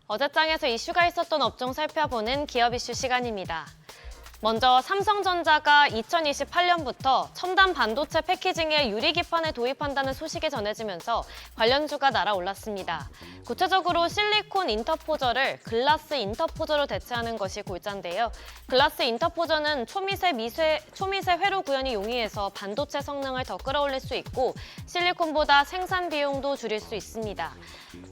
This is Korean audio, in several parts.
어제장에서 이슈가 있었던 업종 살펴보는 기업 이슈 시간입니다. 먼저 삼성전자가 2028년부터 첨단 반도체 패키징에 유리기판을 도입한다는 소식이 전해지면서 관련주가 날아올랐습니다. 구체적으로 실리콘 인터포저를 글라스 인터포저로 대체하는 것이 골자인데요. 글라스 인터포저는 초미세 회로 구현이 용이해서 반도체 성능을 더 끌어올릴 수 있고 실리콘보다 생산 비용도 줄일 수 있습니다.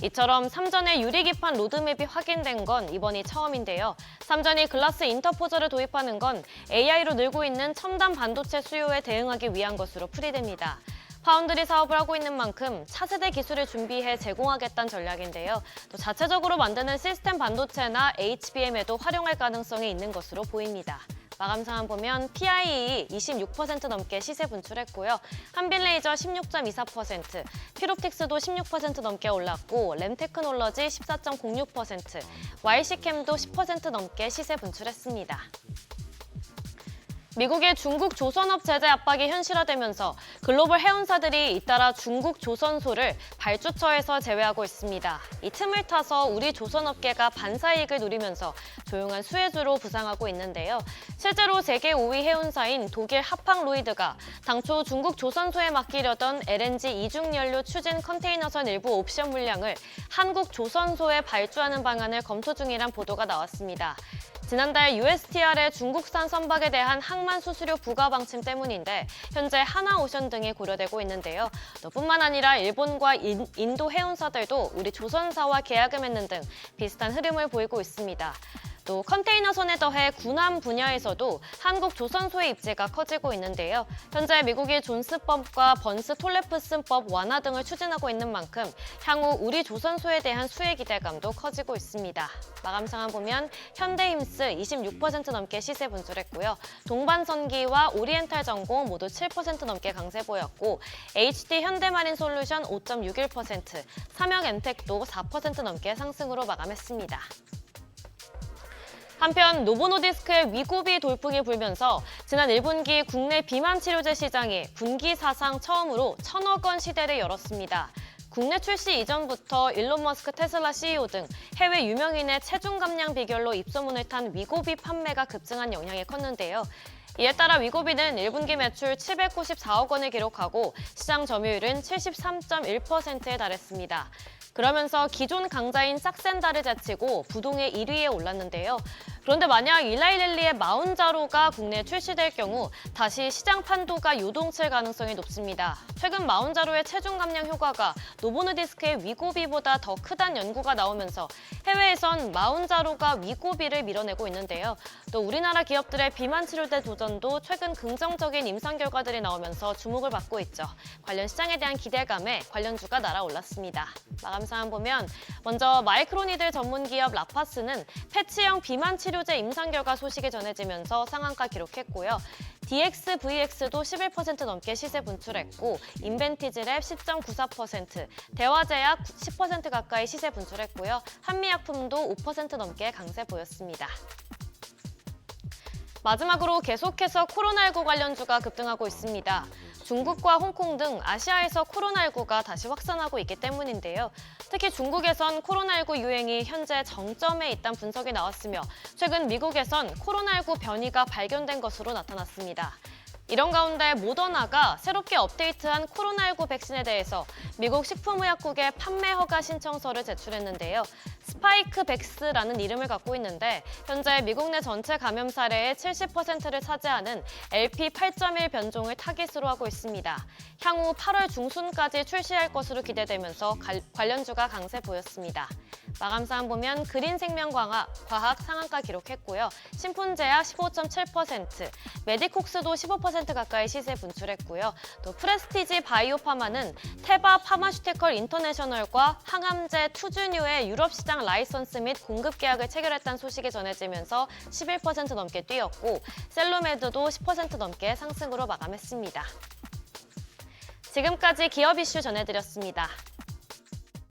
이처럼 삼전의 유리기판 로드맵이 확인된 건 이번이 처음인데요. 삼전이 글라스 인터포저를 도입하는 건 AI로 늘고 있는 첨단 반도체 수요에 대응하기 위한 것으로 풀이됩니다. 파운드리 사업을 하고 있는 만큼 차세대 기술을 준비해 제공하겠다는 전략인데요. 또 자체적으로 만드는 시스템 반도체나 HBM에도 활용할 가능성이 있는 것으로 보입니다. 마감 상황 보면 PIE 26% 넘게 시세 분출했고요. 한빛레이저 16.24%, 피롭틱스도 16% 넘게 올랐고 램테크놀러지 14.06%, YC캠도 10% 넘게 시세 분출했습니다. 미국의 중국 조선업 제재 압박이 현실화되면서 글로벌 해운사들이 잇따라 중국 조선소를 발주처에서 제외하고 있습니다. 이 틈을 타서 우리 조선업계가 반사이익을 누리면서 조용한 수혜주로 부상하고 있는데요. 실제로 세계 5위 해운사인 독일 하팡로이드가 당초 중국 조선소에 맡기려던 LNG 이중연료 추진 컨테이너선 일부 옵션 물량을 한국 조선소에 발주하는 방안을 검토 중이란 보도가 나왔습니다. 지난달 USTR의 중국산 선박에 대한 항만 수수료 부과 방침 때문인데 현재 하나오션 등이 고려되고 있는데요. 뿐만 아니라 일본과 인도 해운사들도 우리 조선사와 계약을 맺는 등 비슷한 흐름을 보이고 있습니다. 또 컨테이너선에 더해 군함 분야에서도 한국 조선소의 입지가 커지고 있는데요. 현재 미국이 존스법과 번스 톨레프슨법 완화 등을 추진하고 있는 만큼 향후 우리 조선소에 대한 수혜 기대감도 커지고 있습니다. 마감 상황 보면 현대힘스 26% 넘게 시세 분출했고요. 동반선기와 오리엔탈전공 모두 7% 넘게 강세 보였고 HD 현대마린솔루션 5.61%, 삼형엔텍도 4% 넘게 상승으로 마감했습니다. 한편 노보노디스크의 위고비 돌풍이 불면서 지난 1분기 국내 비만 치료제 시장이 분기 사상 처음으로 1,000억 원 시대를 열었습니다. 국내 출시 이전부터 일론 머스크 테슬라 CEO 등 해외 유명인의 체중 감량 비결로 입소문을 탄 위고비 판매가 급증한 영향이 컸는데요. 이에 따라 위고비는 1분기 매출 794억 원을 기록하고 시장 점유율은 73.1%에 달했습니다. 그러면서 기존 강자인 싹센다를 제치고 부동의 1위에 올랐는데요. 그런데 만약 일라이릴리의 마운자로가 국내에 출시될 경우 다시 시장 판도가 요동칠 가능성이 높습니다. 최근 마운자로의 체중 감량 효과가 노보노디스크의 위고비보다 더 크다는 연구가 나오면서 해외에선 마운자로가 위고비를 밀어내고 있는데요. 또 우리나라 기업들의 비만 치료제 도전도 최근 긍정적인 임상 결과들이 나오면서 주목을 받고 있죠. 관련 시장에 대한 기대감에 관련주가 날아올랐습니다. 마감 상황 보면 먼저 마이크로니들 전문 기업 라파스는 패치형 비만 치료제 임상 결과 소식이 전해지면서 상한가 기록했고요. DXVX도 11% 넘게 시세 분출했고 인벤티지랩 10.94%, 대화제약 10% 가까이 시세 분출했고요. 한미약품도 5% 넘게 강세 보였습니다. 마지막으로 계속해서 코로나19 관련주가 급등하고 있습니다. 중국과 홍콩 등 아시아에서 코로나19가 다시 확산하고 있기 때문인데요. 특히 중국에선 코로나19 유행이 현재 정점에 있다는 분석이 나왔으며 최근 미국에선 코로나19 변이가 발견된 것으로 나타났습니다. 이런 가운데 모더나가 새롭게 업데이트한 코로나19 백신에 대해서 미국 식품의약국에 판매 허가 신청서를 제출했는데요. 스파이크 백스라는 이름을 갖고 있는데 현재 미국 내 전체 감염 사례의 70%를 차지하는 LP8.1 변종을 타깃으로 하고 있습니다. 향후 8월 중순까지 출시할 것으로 기대되면서 관련주가 강세 보였습니다. 마감 상황 보면 그린생명과학 상한가 기록했고요. 신푼제약 15.7%, 메디콕스도 15% 가까이 시세 분출했고요. 또 프레스티지 바이오파마는 테바 파마슈티컬 인터내셔널과 항암제 투주뉴의 유럽 시장 라이선스 및 공급 계약을 체결했다는 소식이 전해지면서 11% 넘게 뛰었고 셀로메드도 10% 넘게 상승으로 마감했습니다. 지금까지 기업 이슈 전해드렸습니다.